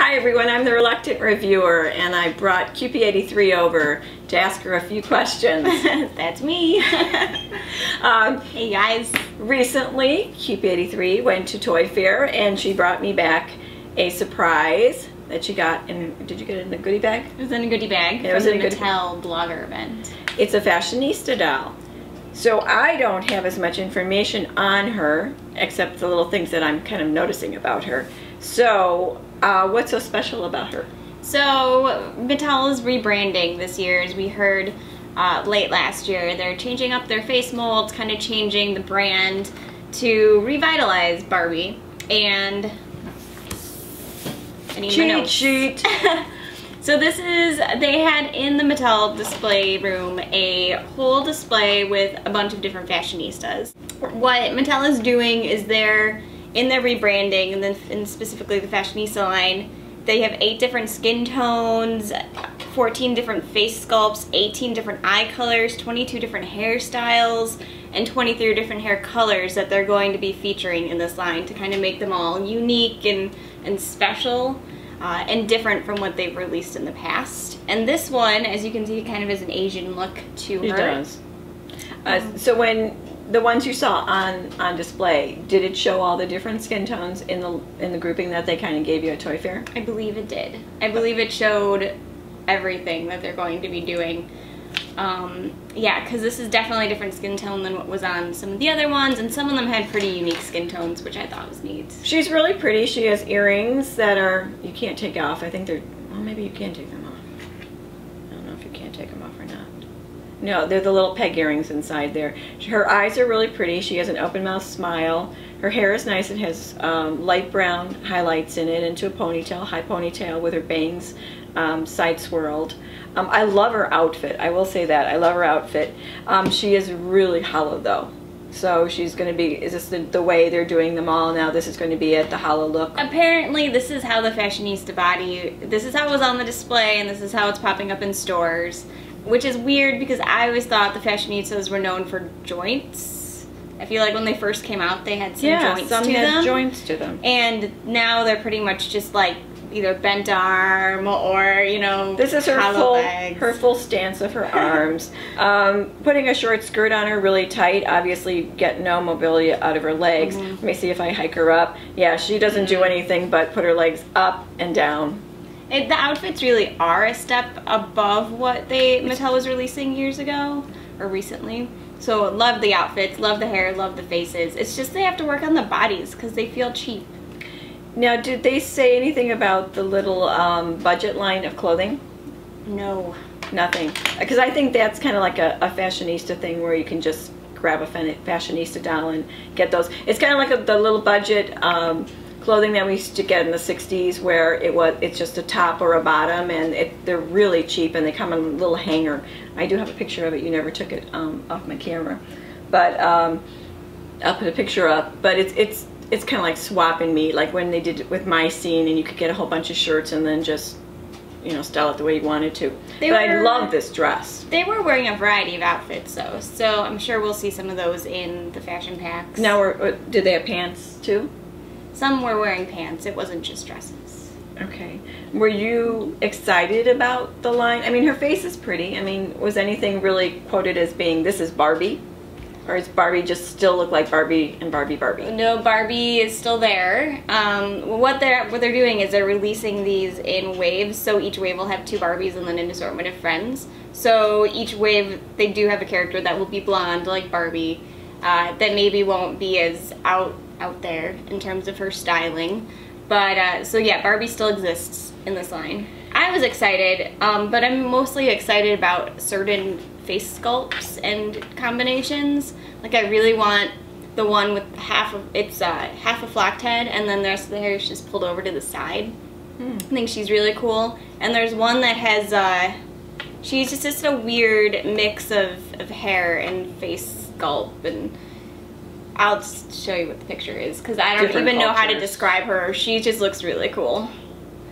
Hi everyone, I'm the Reluctant Reviewer, and I brought QP83 over to ask her a few questions. That's me. Hey guys. Recently, QP83 went to Toy Fair and she brought me back a surprise that she got in, did you get it in a goodie bag? It was in a goodie bag from the Mattel blogger event. It's a fashionista doll. So I don't have as much information on her, except the little things that I'm kind of noticing about her. So, what's so special about her? So, Mattel is rebranding this year, as we heard late last year. They're changing up their face molds, kind of changing the brand to revitalize Barbie. And I need my notes. Cheat sheet! So this is, they had in the Mattel display room a whole display with a bunch of different fashionistas. What Mattel is doing is they're, in their rebranding, and then in specifically the fashionista line, they have 8 different skin tones, 14 different face sculpts, 18 different eye colors, 22 different hairstyles, and 23 different hair colors that they're going to be featuring in this line to kind of make them all unique and special. And different from what they've released in the past. And this one, as you can see, kind of has an Asian look to her. It does. So when the ones you saw on display, did it show all the different skin tones in the grouping that they kind of gave you at Toy Fair? I believe it did. I believe it showed everything that they're going to be doing. Yeah, because this is definitely a different skin tone than what was on some of the other ones, and some of them had pretty unique skin tones, which I thought was neat. She's really pretty. She has earrings that are, you can't take off. I think they're, well, maybe you can take them off. I don't know if you can take them off or not. No, they're the little peg earrings inside there. Her eyes are really pretty. She has an open mouth smile. Her hair is nice. It has light brown highlights in it into a ponytail, high ponytail with her bangs side swirled. I love her outfit. I will say that. I love her outfit. She is really hollow though. So she's going to be, is this the way they're doing them all now? This is going to be it, the hollow look? Apparently this is how the fashionista body, this is how it was on the display, and this is how it's popping up in stores. Which is weird because I always thought the fashionistas were known for joints. I feel like when they first came out they had some joints to them. Joints to them. And now they're pretty much just like either bent arm or, you know, this is her full stance of her arms. Putting a short skirt on her really tight, obviously get no mobility out of her legs. Let me see if I hike her up. Yeah, she doesn't do anything but put her legs up and down. The outfits really are a step above what Mattel was releasing years ago, or recently. So love the outfits, love the hair, love the faces. It's just they have to work on the bodies because they feel cheap. Now, did they say anything about the little budget line of clothing? No. Nothing. Because I think that's kind of like a fashionista thing where you can just grab a fashionista doll and get those. It's kind of like the little budget clothing that we used to get in the 60s where it's just a top or a bottom, and they're really cheap and they come in a little hanger. I do have a picture of it. You never took it off my camera. But I'll put a picture up. But it's kind of like swap and meet, like when they did it with my scene, and you could get a whole bunch of shirts and then just, you know, style it the way you wanted to. I love this dress. They were wearing a variety of outfits though, so I'm sure we'll see some of those in the fashion packs. Now, did they have pants too? Some were wearing pants. It wasn't just dresses. Okay. Were you excited about the line? I mean, her face is pretty. I mean, was anything really quoted as being, this is Barbie? Or does Barbie just still look like Barbie and Barbie? No, Barbie is still there. What they're doing is they're releasing these in waves, so each wave will have 2 Barbies and then an assortment of friends. So each wave, they do have a character that will be blonde like Barbie, that maybe won't be as out there in terms of her styling. But, so yeah, Barbie still exists in this line. I was excited, but I'm mostly excited about certain face sculpts and combinations. Like I really want the one with half a flocked head and then the rest of the hair is just pulled over to the side. I think she's really cool. And there's one that has, she's just a weird mix of hair and face sculpt, and I'll show you what the picture is because I don't even know how to describe her. She just looks really cool.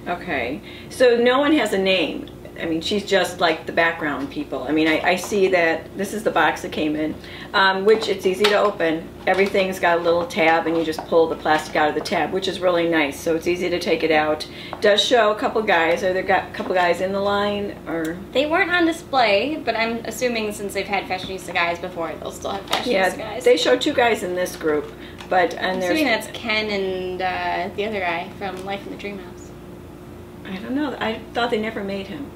Okay, so no one has a name. I mean, she's just like the background people. I mean, I see that this is the box that came in, which it's easy to open. Everything's got a little tab, and you just pull the plastic out of the tab, which is really nice. So it's easy to take it out. Does show a couple guys. Are there a couple guys in the line, or? They weren't on display, but I'm assuming since they've had fashionista guys before, they'll still have fashionista guys. They show 2 guys in this group, but I'm assuming that's Ken and the other guy from Life in the Dream House. I don't know. I thought they never made him.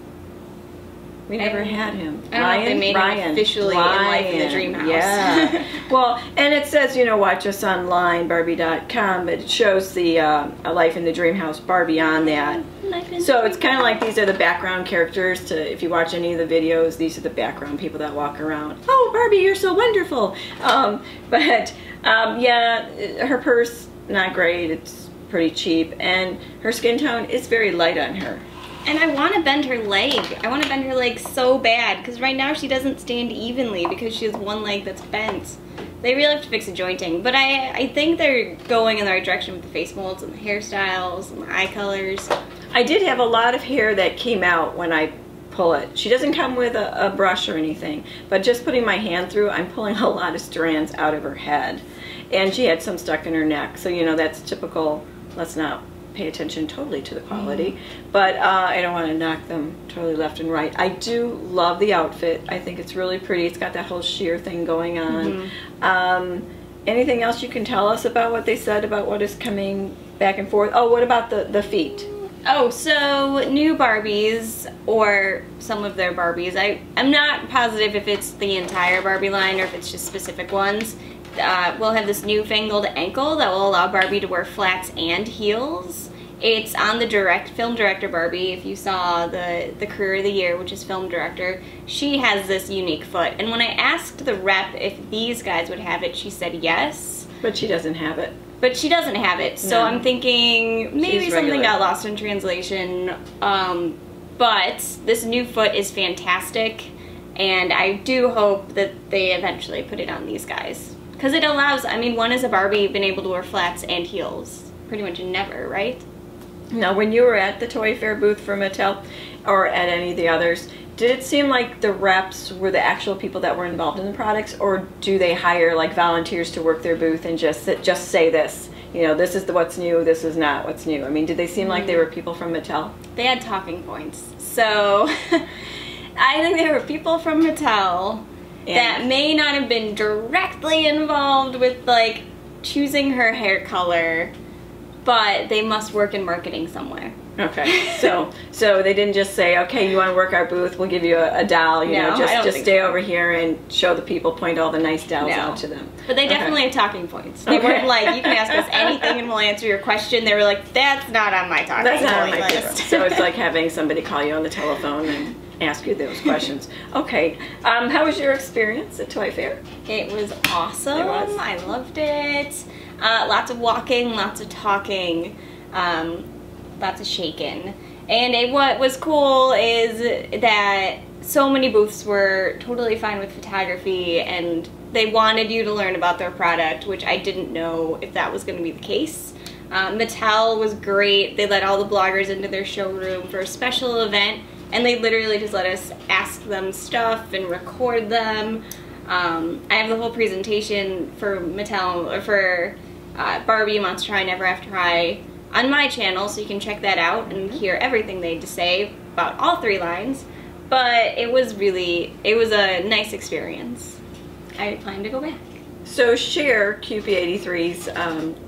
We never had him. I don't know if they made him officially in Life in the Dream House. Yeah. Well, and it says, you know, watch us online, Barbie.com, but it shows the Life in the Dream House Barbie on that. So it's kind of like these are the background characters. If you watch any of the videos, these are the background people that walk around. Oh, Barbie, you're so wonderful. Yeah, her purse, not great. It's pretty cheap. And her skin tone is very light on her. And I want to bend her leg. I want to bend her leg so bad, because right now she doesn't stand evenly because she has one leg that's bent. They really have to fix the jointing, but I think they're going in the right direction with the face molds and the hairstyles and the eye colors. I did have a lot of hair that came out when I pull it. She doesn't come with a brush or anything, but just putting my hand through, I'm pulling a lot of strands out of her head. And she had some stuck in her neck, so you know that's typical. Let's not pay attention totally to the quality, but I don't want to knock them totally left and right. I do love the outfit. I think it's really pretty. It's got that whole sheer thing going on. Anything else you can tell us about what they said about what is coming back and forth? Oh, what about the feet? Oh, so new Barbies, or some of their Barbies. I'm not positive if it's the entire Barbie line or if it's just specific ones. We'll have this newfangled ankle that will allow Barbie to wear flats and heels. It's on the film director Barbie. If you saw the Career of the Year, which is film director, she has this unique foot. And when I asked the rep if these guys would have it, she said yes. But she doesn't have it. But she doesn't have it. So No. I'm thinking maybe something got lost in translation. But this new foot is fantastic. And I do hope that they eventually put it on these guys. Because it allows, I mean, when has a Barbie been able to wear flats and heels? Pretty much never, right? Now, when you were at the Toy Fair booth for Mattel, or at any of the others, did it seem like the reps were the actual people that were involved in the products, or do they hire like volunteers to work their booth and just say this? You know, this is what's new, this is not what's new. I mean, did they seem like they were people from Mattel? They had talking points. So, I think they were people from Mattel that may not have been directly involved with like choosing her hair color, but they must work in marketing somewhere. Okay, so they didn't just say, okay, you want to work our booth, we'll give you a doll, you know, just stay over here and show the people, point all the nice dolls out to them. But they definitely have talking points. They weren't like, you can ask us anything and we'll answer your question. They were like, that's not on my talking point list. So it's like having somebody call you on the telephone and ask you those questions. Okay, how was your experience at Toy Fair? It was awesome. It was. I loved it. Lots of walking, lots of talking, lots of shaking. And what was cool is that so many booths were totally fine with photography, and they wanted you to learn about their product, which I didn't know if that was going to be the case. Mattel was great. They let all the bloggers into their showroom for a special event, and they literally just let us ask them stuff and record them. I have the whole presentation for Mattel, or for Barbie Monster High Never After High on my channel, so you can check that out and hear everything they had to say about all 3 lines. But it was a nice experience. I plan to go back. So share QP83's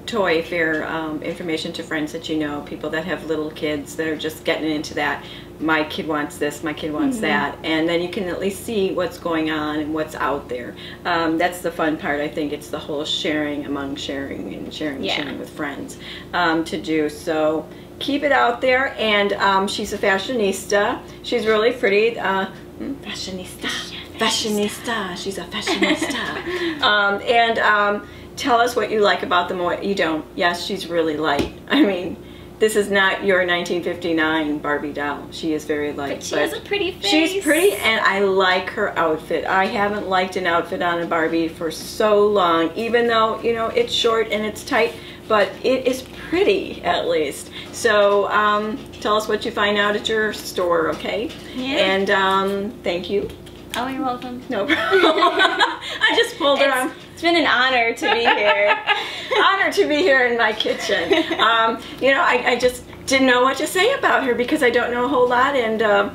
Toy Fair information to friends that you know, people that have little kids that are just getting into that. My kid wants this, my kid wants that, and then you can at least see what's going on and what's out there. That's the fun part, I think. It's the whole sharing among sharing and sharing with friends to do. So keep it out there, and she's a fashionista. She's really pretty. Fashionista. Fashionista. She's a fashionista. Tell us what you like about them and what you don't. Yes, she's really light. I mean, this is not your 1959 Barbie doll. She is very light. But she has a pretty face. She's pretty, and I like her outfit. I haven't liked an outfit on a Barbie for so long, even though, you know, it's short and it's tight, but it is pretty at least. So tell us what you find out at your store, okay? Yeah. And thank you. Oh, you're welcome. No problem. I just pulled her on. It's been an honor to be here. Honor to be here in my kitchen. You know, I just didn't know what to say about her because I don't know a whole lot, and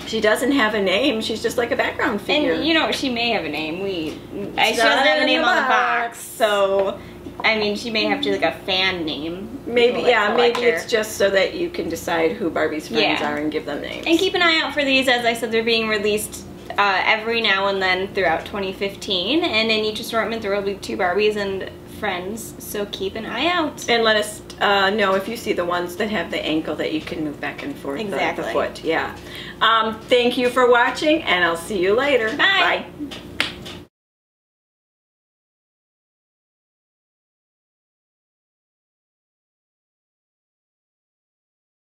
she doesn't have a name. She's just like a background figure. And you know, she may have a name. She doesn't have a name on the box, so I mean, she may have to like a fan name. Maybe, yeah, maybe it's just so that you can decide who Barbie's friends are and give them names. And keep an eye out for these. As I said, they're being released every now and then throughout 2015, and in each assortment there will be 2 Barbies and friends, so keep an eye out. And let us know if you see the ones that have the ankle that you can move back and forth. Exactly. The foot, yeah. Thank you for watching, and I'll see you later. Bye. Bye.